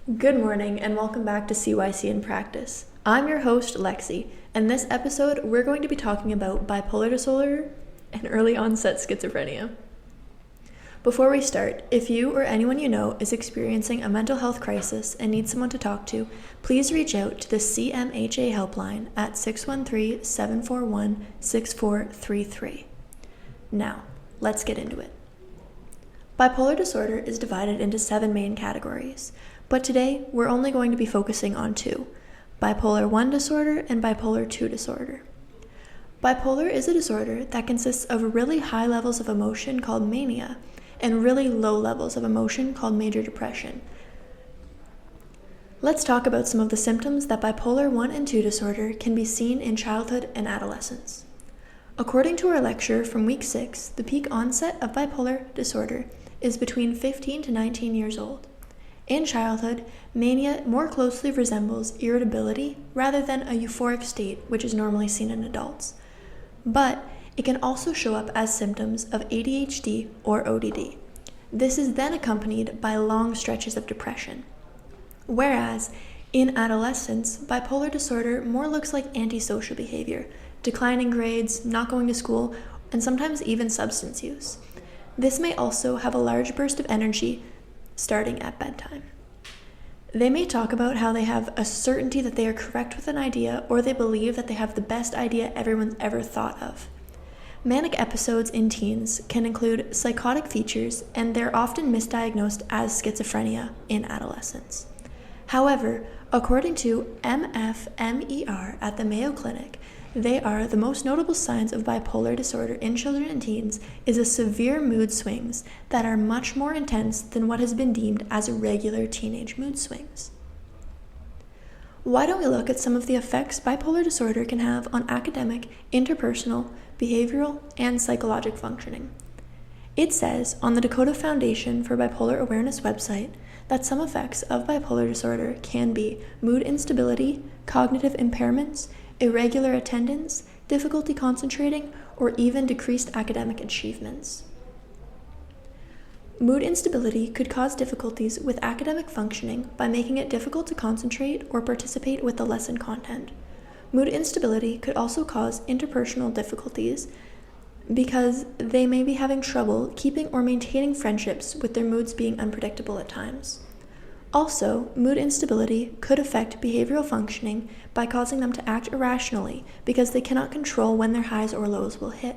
Good morning and welcome back to CYC in Practice. I'm your host, Lexi, and this episode we're going to be talking about bipolar disorder and early onset schizophrenia. Before we start, if you or anyone you know is experiencing a mental health crisis and needs someone to talk to, please reach out to the CMHA helpline at 613-741-6433. Now, let's get into it. Bipolar disorder is divided into 7 main categories, but today we're only going to be focusing on 2, bipolar 1 disorder and bipolar 2 disorder. Bipolar is a disorder that consists of really high levels of emotion called mania and really low levels of emotion called major depression. Let's talk about some of the symptoms that bipolar 1 and 2 disorder can be seen in childhood and adolescence. According to our lecture from week 6, the peak onset of bipolar disorder is between 15 to 19 years old. In childhood, mania more closely resembles irritability rather than a euphoric state, which is normally seen in adults. But it can also show up as symptoms of ADHD or ODD. This is then accompanied by long stretches of depression. Whereas, in adolescence, bipolar disorder more looks like antisocial behavior, declining grades, not going to school, and sometimes even substance use. This may also have a large burst of energy starting at bedtime. They may talk about how they have a certainty that they are correct with an idea, or they believe that they have the best idea everyone's ever thought of. Manic episodes in teens can include psychotic features, and they're often misdiagnosed as schizophrenia in adolescence. However, according to MFMER at the Mayo Clinic, they are the most notable signs of bipolar disorder in children and teens is a severe mood swings that are much more intense than what has been deemed as regular teenage mood swings. Why don't we look at some of the effects bipolar disorder can have on academic, interpersonal, behavioral, and psychologic functioning? It says on the Dakota Foundation for Bipolar Awareness website that some effects of bipolar disorder can be mood instability, cognitive impairments, irregular attendance, difficulty concentrating, or even decreased academic achievements. Mood instability could cause difficulties with academic functioning by making it difficult to concentrate or participate with the lesson content. Mood instability could also cause interpersonal difficulties because they may be having trouble keeping or maintaining friendships with their moods being unpredictable at times. Also, mood instability could affect behavioral functioning by causing them to act irrationally because they cannot control when their highs or lows will hit.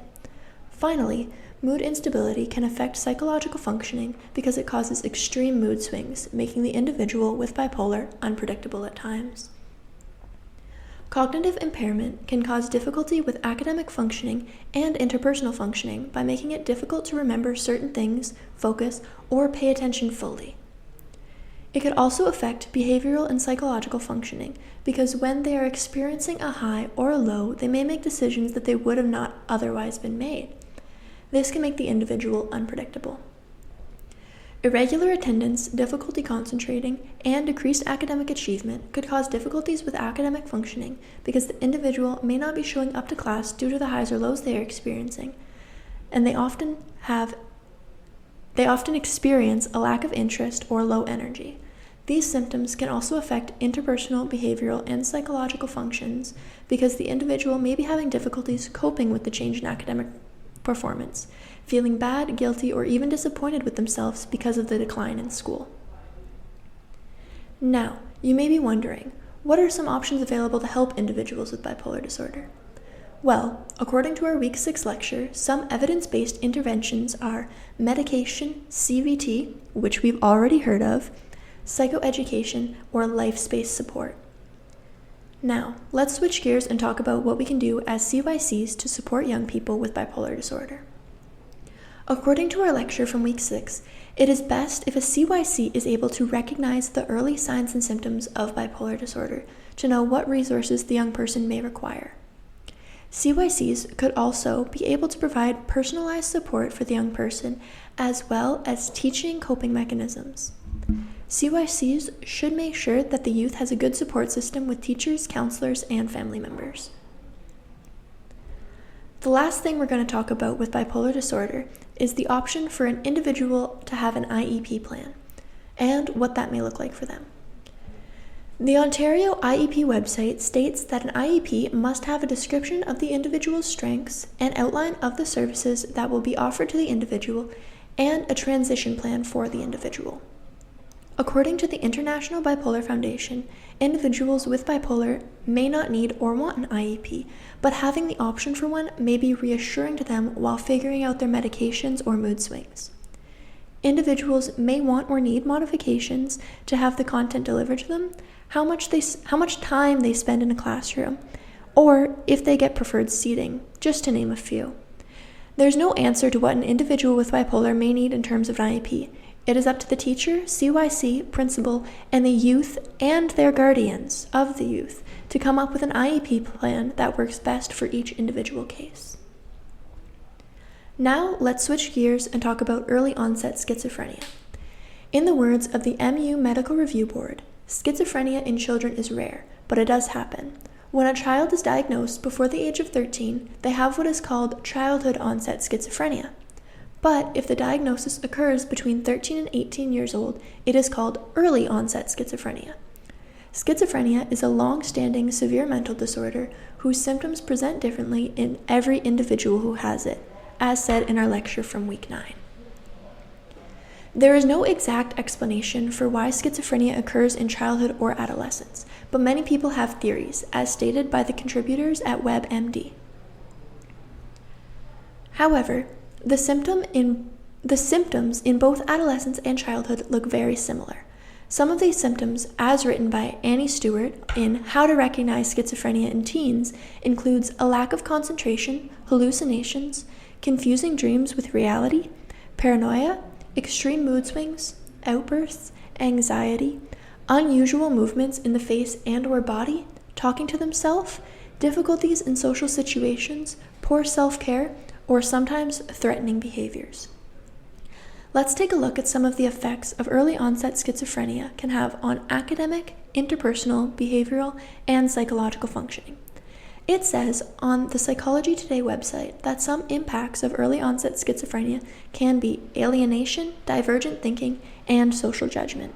Finally, mood instability can affect psychological functioning because it causes extreme mood swings, making the individual with bipolar unpredictable at times. Cognitive impairment can cause difficulty with academic functioning and interpersonal functioning by making it difficult to remember certain things, focus, or pay attention fully. It could also affect behavioral and psychological functioning because when they are experiencing a high or a low, they may make decisions that they would have not otherwise been made. This can make the individual unpredictable. Irregular attendance, difficulty concentrating, and decreased academic achievement could cause difficulties with academic functioning because the individual may not be showing up to class due to the highs or lows they are experiencing, and they often experience a lack of interest or low energy. These symptoms can also affect interpersonal, behavioral, and psychological functions because the individual may be having difficulties coping with the change in academic performance, feeling bad, guilty, or even disappointed with themselves because of the decline in school. Now, you may be wondering, what are some options available to help individuals with bipolar disorder? Well, according to our Week 6 lecture, some evidence-based interventions are medication, CBT, which we've already heard of, psychoeducation, or life-space support. Now, let's switch gears and talk about what we can do as CYCs to support young people with bipolar disorder. According to our lecture from Week 6, it is best if a CYC is able to recognize the early signs and symptoms of bipolar disorder to know what resources the young person may require. CYCs could also be able to provide personalized support for the young person as well as teaching coping mechanisms. CYCs should make sure that the youth has a good support system with teachers, counselors, and family members. The last thing we're going to talk about with bipolar disorder is the option for an individual to have an IEP plan and what that may look like for them. The Ontario IEP website states that an IEP must have a description of the individual's strengths, an outline of the services that will be offered to the individual, and a transition plan for the individual. According to the International Bipolar Foundation, individuals with bipolar may not need or want an IEP, but having the option for one may be reassuring to them while figuring out their medications or mood swings. Individuals may want or need modifications to have the content delivered to them, how much time they spend in a classroom, or if they get preferred seating, just to name a few. There's no answer to what an individual with bipolar may need in terms of an IEP. It is up to the teacher, CYC, principal, and the youth and their guardians of the youth to come up with an IEP plan that works best for each individual case. Now let's switch gears and talk about early onset schizophrenia. In the words of the MU Medical Review Board, schizophrenia in children is rare, but it does happen. When a child is diagnosed before the age of 13, they have what is called childhood onset schizophrenia. But if the diagnosis occurs between 13 and 18 years old, it is called early onset schizophrenia. Schizophrenia is a long-standing severe mental disorder whose symptoms present differently in every individual who has it, as said in our lecture from week 9. There is no exact explanation for why schizophrenia occurs in childhood or adolescence, but many people have theories, as stated by the contributors at WebMD. However, the symptoms in both adolescence and childhood look very similar. Some of these symptoms, as written by Annie Stewart in How to Recognize Schizophrenia in Teens, includes a lack of concentration, hallucinations, confusing dreams with reality, paranoia, extreme mood swings, outbursts, anxiety, unusual movements in the face and/or body, talking to themselves, difficulties in social situations, poor self-care, or sometimes threatening behaviors. Let's take a look at some of the effects of early onset schizophrenia can have on academic, interpersonal, behavioral, and psychological functioning. It says on the Psychology Today website that some impacts of early onset schizophrenia can be alienation, divergent thinking, and social judgment.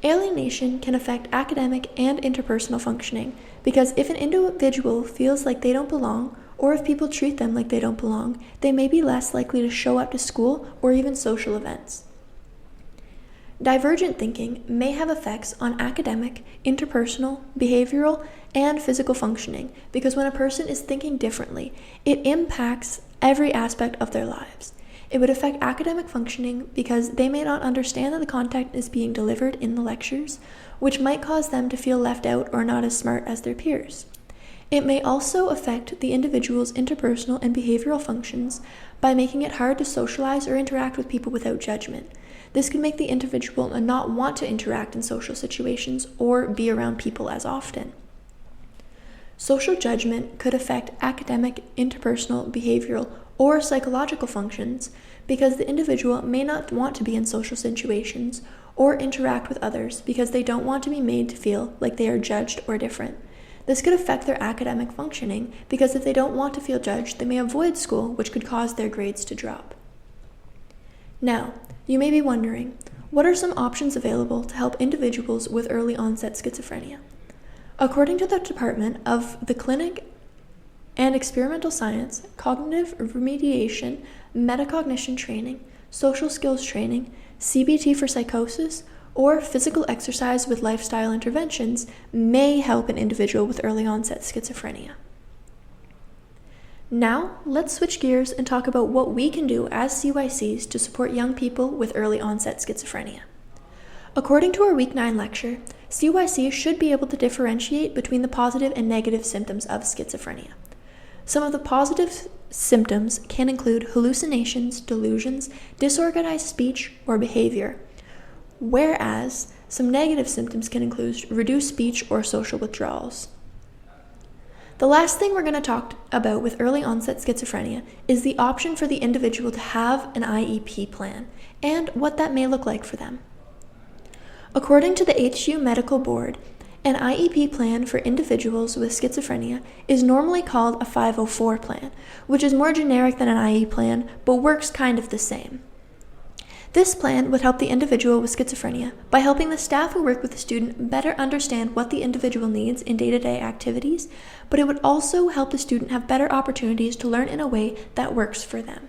Alienation can affect academic and interpersonal functioning because if an individual feels like they don't belong, or if people treat them like they don't belong, they may be less likely to show up to school or even social events. Divergent thinking may have effects on academic, interpersonal, behavioral, and physical functioning because when a person is thinking differently, it impacts every aspect of their lives. It would affect academic functioning because they may not understand that the content is being delivered in the lectures, which might cause them to feel left out or not as smart as their peers. It may also affect the individual's interpersonal and behavioral functions by making it hard to socialize or interact with people without judgment. This could make the individual not want to interact in social situations or be around people as often. Social judgment could affect academic, interpersonal, behavioral, or psychological functions because the individual may not want to be in social situations or interact with others because they don't want to be made to feel like they are judged or different. This could affect their academic functioning because if they don't want to feel judged, they may avoid school, which could cause their grades to drop. Now, you may be wondering, what are some options available to help individuals with early onset schizophrenia? According to the Department of the Clinic and Experimental Science, Cognitive Remediation, Metacognition Training, Social Skills Training, CBT for Psychosis, or physical exercise with lifestyle interventions may help an individual with early onset schizophrenia. Now, let's switch gears and talk about what we can do as CYCs to support young people with early onset schizophrenia. According to our Week 9 lecture, CYC should be able to differentiate between the positive and negative symptoms of schizophrenia. Some of the positive symptoms can include hallucinations, delusions, disorganized speech, or behavior, whereas some negative symptoms can include reduced speech or social withdrawals. The last thing we're going to talk about with early onset schizophrenia is the option for the individual to have an IEP plan and what that may look like for them. According to the HU Medical Board, an IEP plan for individuals with schizophrenia is normally called a 504 plan, which is more generic than an IE plan but works kind of the same. This plan would help the individual with schizophrenia by helping the staff who work with the student better understand what the individual needs in day-to-day activities, but it would also help the student have better opportunities to learn in a way that works for them.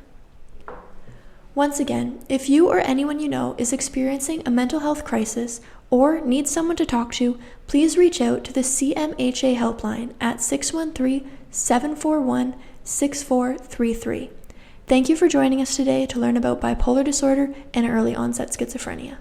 Once again, if you or anyone you know is experiencing a mental health crisis or needs someone to talk to, please reach out to the CMHA helpline at 613-741-6433. Thank you for joining us today to learn about bipolar disorder and early onset schizophrenia.